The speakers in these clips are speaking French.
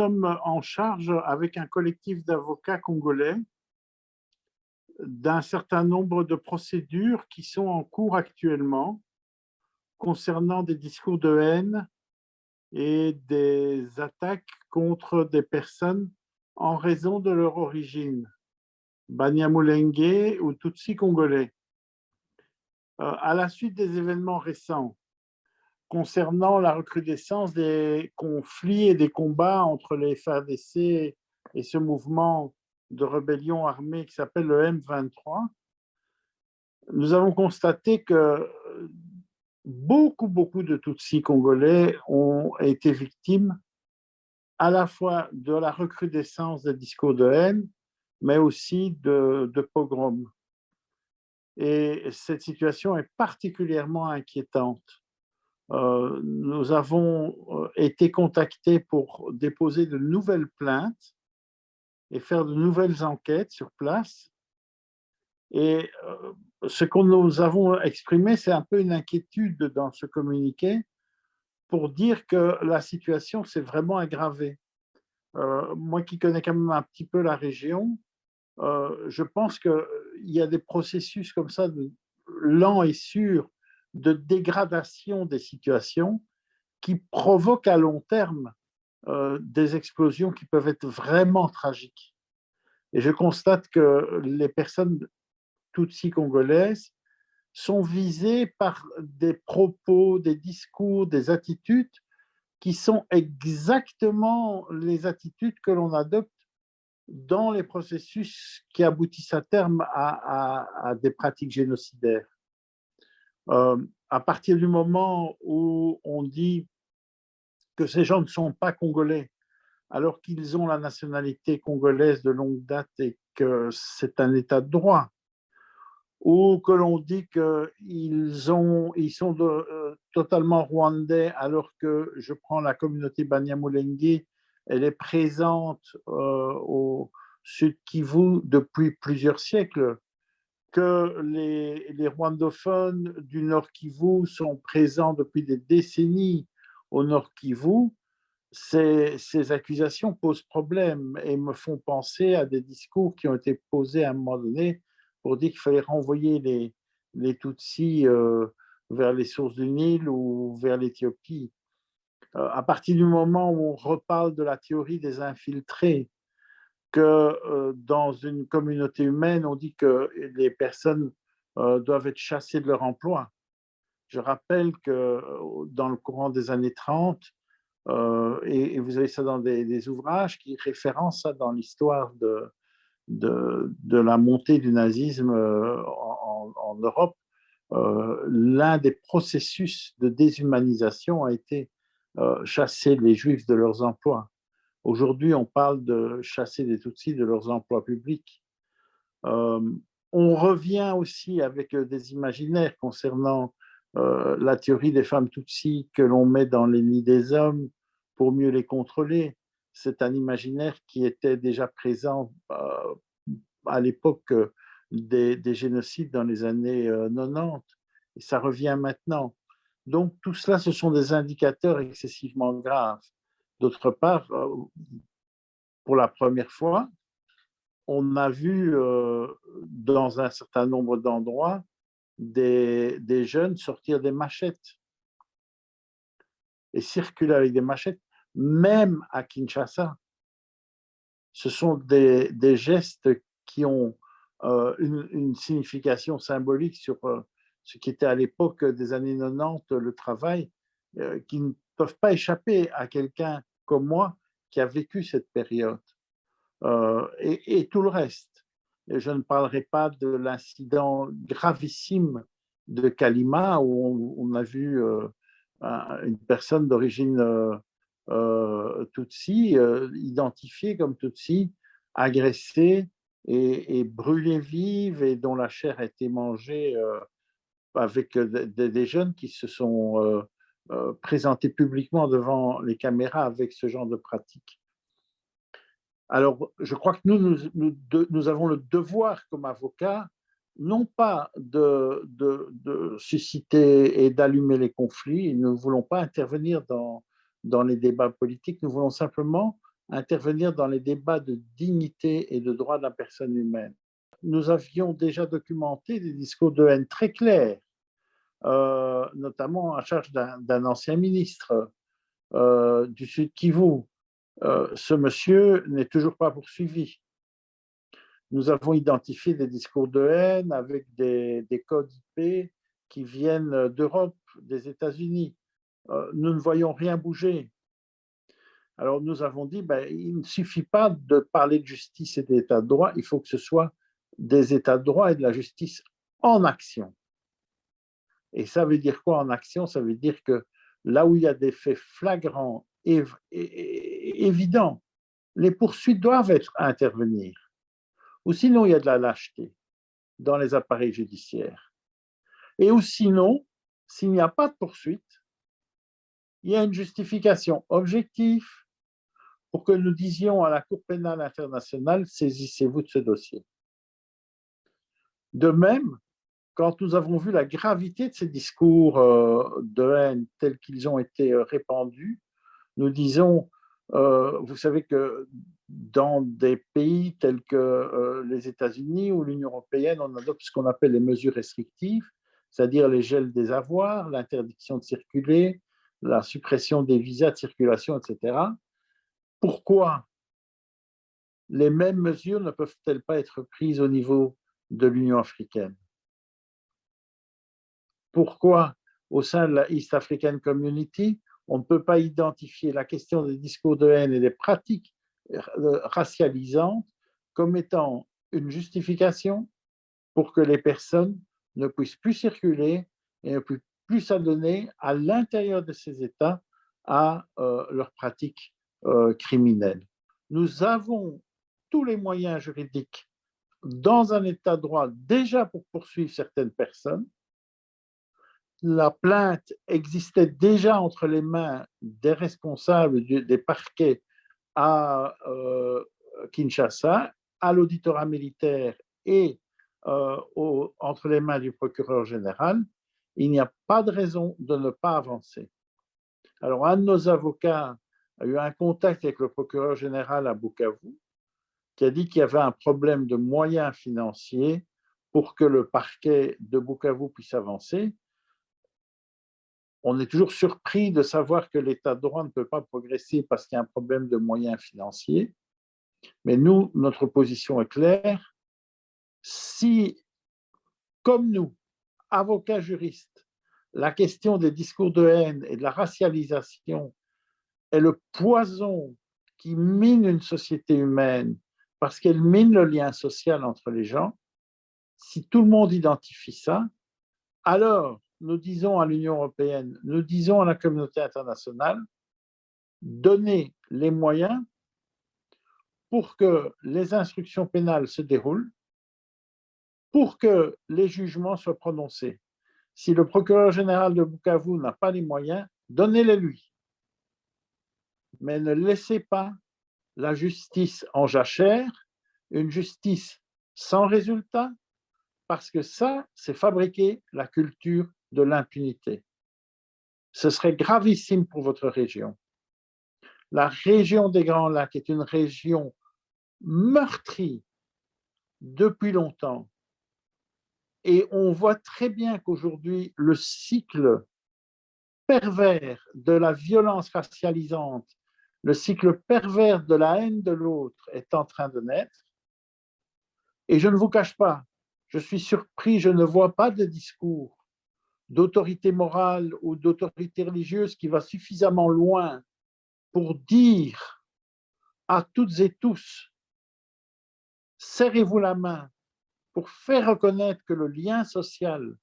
sommes en charge, avec un collectif d'avocats congolais, d'un certain nombre de procédures qui sont en cours actuellement concernant des discours de haine et des attaques contre des personnes en raison de leur origine, Banyamulenge ou Tutsi congolais. À la suite des événements récents concernant la recrudescence des conflits et des combats entre les FARDC et ce mouvement de rébellion armée qui s'appelle le M23, nous avons constaté que beaucoup de Tutsis congolais ont été victimes à la fois de la recrudescence des discours de haine, mais aussi de pogroms. Et cette situation est particulièrement inquiétante. Nous avons été contactés pour déposer de nouvelles plaintes et faire de nouvelles enquêtes sur place. Et ce que nous avons exprimé, c'est un peu une inquiétude dans ce communiqué pour dire que la situation s'est vraiment aggravée. Moi qui connais quand même un petit peu la région, je pense qu'il y a des processus comme ça, lents et sûrs, de dégradation des situations qui provoquent à long terme des explosions qui peuvent être vraiment tragiques. Et je constate que les personnes tutsi congolaises sont visées par des propos, des discours, des attitudes qui sont exactement les attitudes que l'on adopte dans les processus qui aboutissent à terme à des pratiques génocidaires. À partir du moment où on dit que ces gens ne sont pas congolais, alors qu'ils ont la nationalité congolaise de longue date et que c'est un état de droit, ou que l'on dit qu'ils sont totalement rwandais, alors que je prends la communauté Banyamulenge, elle est présente au Sud Kivu depuis plusieurs siècles, que les rwandophones du Nord Kivu sont présents depuis des décennies au Nord Kivu. Ces accusations posent problème et me font penser à des discours qui ont été posés à un moment donné pour dire qu'il fallait renvoyer les Tutsis vers les sources du Nil ou vers l'Éthiopie. À partir du moment où on reparle de la théorie des infiltrés, que dans une communauté humaine, on dit que les personnes doivent être chassées de leur emploi. Je rappelle que dans le courant des années 30, et vous avez ça dans des ouvrages qui référencent ça dans l'histoire de la montée du nazisme en Europe. L'un des processus de déshumanisation a été chasser les Juifs de leurs emplois. Aujourd'hui, on parle de chasser les Tutsis de leurs emplois publics. Euh, on revient aussi avec des imaginaires concernant la théorie des femmes Tutsis que l'on met dans les nids des hommes pour mieux les contrôler. C'est un imaginaire qui était déjà présent à l'époque des génocides dans les années 90, et ça revient maintenant. Donc tout cela, ce sont des indicateurs excessivement graves. D'autre part, pour la première fois, on a vu dans un certain nombre d'endroits des jeunes sortir des machettes et circuler avec des machettes, même à Kinshasa. Ce sont des gestes qui ont une signification symbolique sur ce qui était à l'époque des années 90, le travail, qui ne peuvent pas échapper à quelqu'un comme moi qui a vécu cette période. Et tout le reste. Et je ne parlerai pas de l'incident gravissime de Kalima où on a vu une personne d'origine Tutsi, identifiée comme Tutsi, agressée et brûlée vive et dont la chair a été mangée avec des jeunes qui se sont présentés publiquement devant les caméras avec ce genre de pratique. Alors, je crois que nous avons le devoir comme avocats, non pas de susciter et d'allumer les conflits, nous ne voulons pas intervenir dans les débats politiques, nous voulons simplement intervenir dans les débats de dignité et de droits de la personne humaine. Nous avions déjà documenté des discours de haine très clairs, notamment à charge d'un ancien ministre du Sud Kivu. Ce monsieur n'est toujours pas poursuivi. Nous avons identifié des discours de haine avec des codes IP qui viennent d'Europe, des États-Unis. Nous ne voyons rien bouger. Alors nous avons dit, il ne suffit pas de parler de justice et d'état de droit, il faut que ce soit des états de droit et de la justice en action. Et ça veut dire quoi en action? Ça veut dire que là où il y a des faits flagrants et évidents, les poursuites doivent être à intervenir. Ou sinon, il y a de la lâcheté dans les appareils judiciaires. Et ou sinon, s'il n'y a pas de poursuite, il y a une justification objective pour que nous disions à la Cour pénale internationale, saisissez-vous de ce dossier. De même, quand nous avons vu la gravité de ces discours de haine tels qu'ils ont été répandus, nous disons, vous savez que dans des pays tels que les États-Unis ou l'Union européenne, on adopte ce qu'on appelle les mesures restrictives, c'est-à-dire les gels des avoirs, l'interdiction de circuler, la suppression des visas de circulation, etc. Pourquoi les mêmes mesures ne peuvent-elles pas être prises au niveau de l'Union africaine? Pourquoi, au sein de la East African Community, on ne peut pas identifier la question des discours de haine et des pratiques racialisantes comme étant une justification pour que les personnes ne puissent plus circuler et ne puissent plus s'adonner à l'intérieur de ces États à leurs pratiques criminelles. Nous avons tous les moyens juridiques dans un État de droit déjà pour poursuivre certaines personnes. La plainte existait déjà entre les mains des responsables des parquets à Kinshasa, à l'auditorat militaire et entre les mains du procureur général. Il n'y a pas de raison de ne pas avancer. Alors, un de nos avocats a eu un contact avec le procureur général à Bukavu, qui a dit qu'il y avait un problème de moyens financiers pour que le parquet de Bukavu puisse avancer. On est toujours surpris de savoir que l'État de droit ne peut pas progresser parce qu'il y a un problème de moyens financiers. Mais nous, notre position est claire. Si, comme nous, avocats juristes, la question des discours de haine et de la racialisation est le poison qui mine une société humaine parce qu'elle mine le lien social entre les gens, si tout le monde identifie ça, alors nous disons à l'Union européenne, nous disons à la communauté internationale, donnez les moyens pour que les instructions pénales se déroulent, pour que les jugements soient prononcés. Si le procureur général de Bukavu n'a pas les moyens, donnez-les lui. Mais ne laissez pas la justice en jachère, une justice sans résultat, parce que ça, c'est fabriquer la culture de l'impunité. Ce serait gravissime pour votre région. La région des Grands Lacs est une région meurtrie depuis longtemps. Et on voit très bien qu'aujourd'hui, le cycle pervers de la violence racialisante, le cycle pervers de la haine de l'autre est en train de naître. Et je ne vous cache pas, je suis surpris, je ne vois pas de discours d'autorité morale ou d'autorité religieuse qui va suffisamment loin pour dire à toutes et tous, serrez-vous la main pour faire reconnaître que le lien social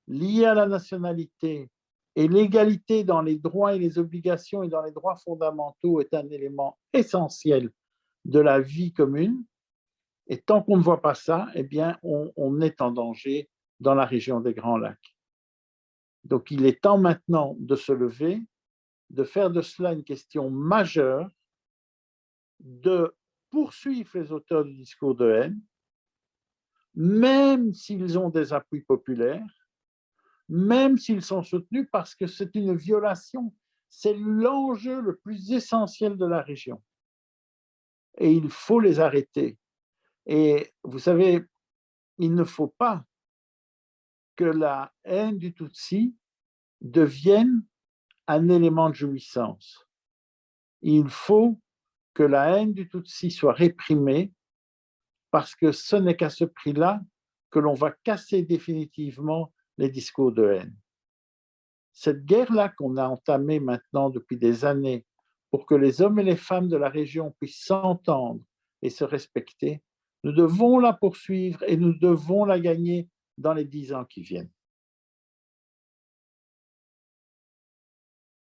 lié à la nationalité et l'égalité dans les droits et les obligations et dans les droits fondamentaux est un élément essentiel de la vie commune. Et tant qu'on ne voit pas ça, eh bien, on est en danger dans la région des Grands Lacs. Donc, il est temps maintenant de se lever, de faire de cela une question majeure, de poursuivre les auteurs du discours de haine, même s'ils ont des appuis populaires, même s'ils sont soutenus, parce que c'est une violation. C'est l'enjeu le plus essentiel de la région. et il faut les arrêter. Et vous savez, il ne faut pas que la haine du Tutsi devienne un élément de jouissance. Il faut que la haine du Tutsi soit réprimée parce que ce n'est qu'à ce prix-là que l'on va casser définitivement les discours de haine. Cette guerre-là qu'on a entamée maintenant depuis des années pour que les hommes et les femmes de la région puissent s'entendre et se respecter, nous devons la poursuivre et nous devons la gagner dans les 10 ans qui viennent.